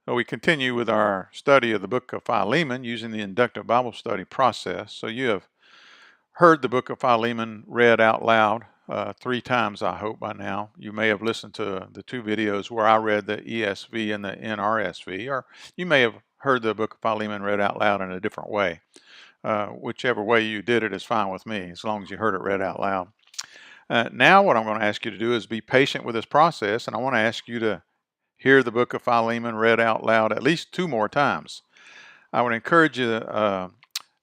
So we continue with our study of the book of Philemon using the inductive Bible study process. So you have heard the book of Philemon read out loud 3 times, I hope, by now. You may have listened to the 2 videos where I read the ESV and the NRSV, or you may have heard the book of Philemon read out loud in a different way. Whichever way you did it is fine with me, as long as you heard it read out loud. Now what I'm going to ask you to do is be patient with this process, and I want to ask you to hear the book of Philemon read out loud at least 2 more times. I would encourage you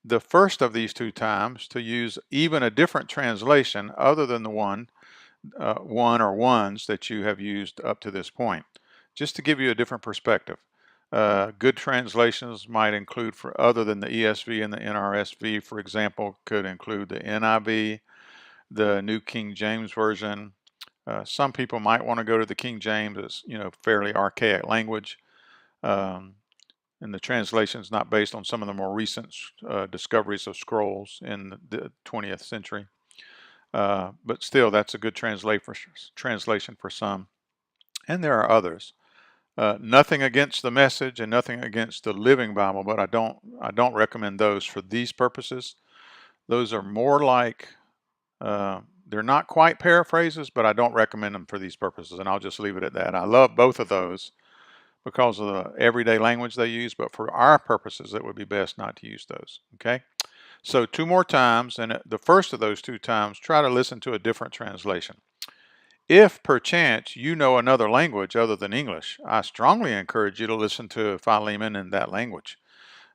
the first of these 2 times to use even a different translation other than the one or ones that you have used up to this point, just to give you a different perspective. Good translations might include, for other than the ESV and the NRSV, for example, could include the NIV, the New King James Version. Some people might want to go to the King James. It's fairly archaic language, and the translation is not based on some of the more recent discoveries of scrolls in the 20th century. But still, that's a good translation for some, and there are others. Nothing against the Message and nothing against the Living Bible, but I don't recommend those for these purposes. Those are more like they're not quite paraphrases, but I don't recommend them for these purposes, and I'll just leave it at that. I love both of those because of the everyday language they use, but for our purposes, it would be best not to use those. Okay? So 2 more times, and the first of those 2 times, try to listen to a different translation. If perchance you know another language other than English, I strongly encourage you to listen to Philemon in that language.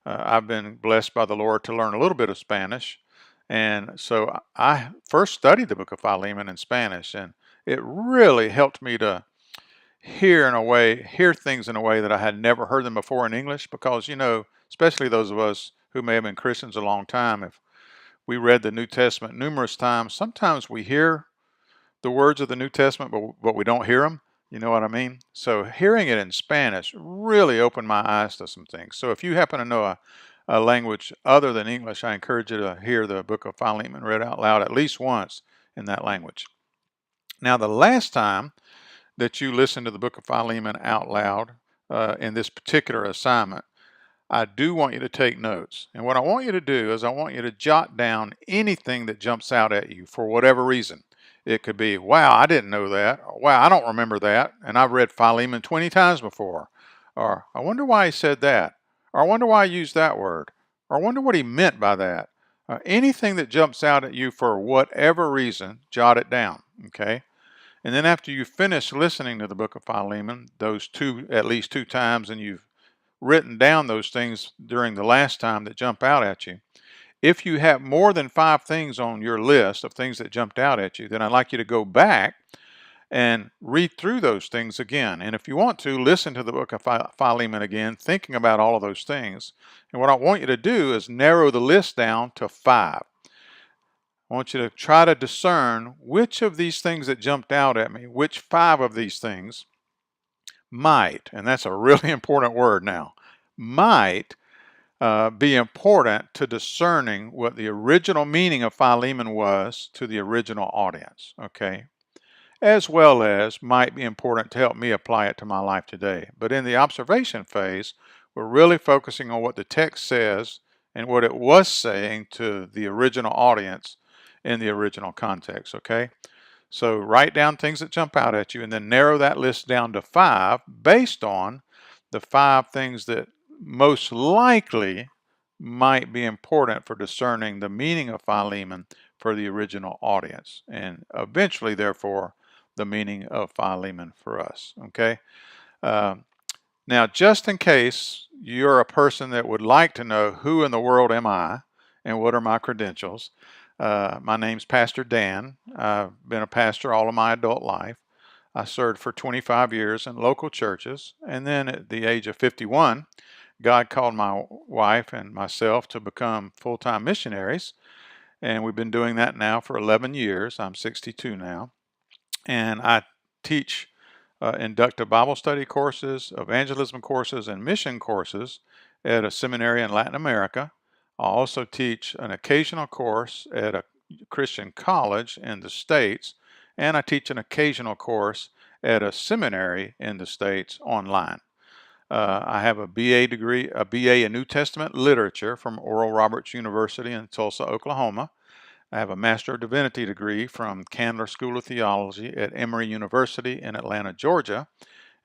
I've been blessed by the Lord to learn a little bit of Spanish, and so I first studied the book of Philemon in Spanish, and it really helped me to hear things in a way that I had never heard them before in English, because especially those of us who may have been Christians a long time, if we read the New Testament numerous times, sometimes we hear the words of the New Testament, but we don't hear them. You know what I mean? So hearing it in Spanish really opened my eyes to some things. So if you happen to know a language other than English, I encourage you to hear the book of Philemon read out loud at least once in that language. Now, the last time that you listen to the book of Philemon out loud in this particular assignment, I do want you to take notes. And what I want you to do is I want you to jot down anything that jumps out at you for whatever reason. It could be, wow, I didn't know that. Or, wow, I don't remember that. And I've read Philemon 20 times before. Or I wonder why he said that. Or I wonder why he used that word. Or I wonder what he meant by that. Anything that jumps out at you for whatever reason, jot it down. Okay? And then after you finish listening to the book of Philemon, at least 2 times, and you've written down those things during the last time that jump out at you, if you have more than 5 things on your list of things that jumped out at you, then I'd like you to go back and read through those things again. And if you want to, listen to the book of Philemon again, thinking about all of those things. And what I want you to do is narrow the list down to 5. I want you to try to discern which of these things that jumped out at me, which 5 of these things might, and that's a really important word now, might be important to discerning what the original meaning of Philemon was to the original audience, okay? As well as might be important to help me apply it to my life today. But in the observation phase, we're really focusing on what the text says and what it was saying to the original audience in the original context, okay? So write down things that jump out at you and then narrow that list down to 5 based on the 5 things that most likely might be important for discerning the meaning of Philemon for the original audience, and eventually, therefore, the meaning of Philemon for us, okay? Now, just in case you're a person that would like to know who in the world am I and what are my credentials, my name's Pastor Dan. I've been a pastor all of my adult life. I served for 25 years in local churches, and then at the age of 51, God called my wife and myself to become full-time missionaries, and we've been doing that now for 11 years. I'm 62 now, and I teach inductive Bible study courses, evangelism courses, and mission courses at a seminary in Latin America. I also teach an occasional course at a Christian college in the States, and I teach an occasional course at a seminary in the States online. I have a BA degree, a BA in New Testament Literature from Oral Roberts University in Tulsa, Oklahoma. I have a Master of Divinity degree from Candler School of Theology at Emory University in Atlanta, Georgia.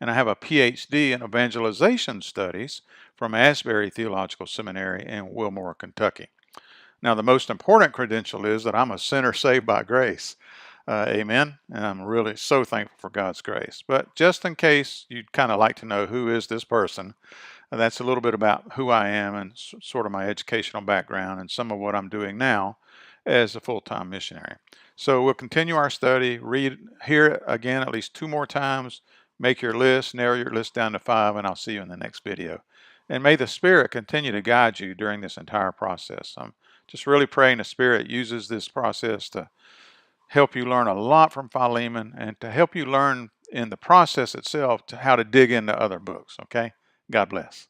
And I have a PhD in Evangelization Studies from Asbury Theological Seminary in Wilmore, Kentucky. Now, the most important credential is that I'm a sinner saved by grace. Amen. And I'm really so thankful for God's grace. But just in case you'd kind of like to know who is this person, that's a little bit about who I am and sort of my educational background and some of what I'm doing now as a full-time missionary. So we'll continue our study, hear it again at least 2 more times, make your list, narrow your list down to 5, and I'll see you in the next video. And may the Spirit continue to guide you during this entire process. I'm just really praying the Spirit uses this process to help you learn a lot from Philemon and to help you learn in the process itself to how to dig into other books, okay? God bless.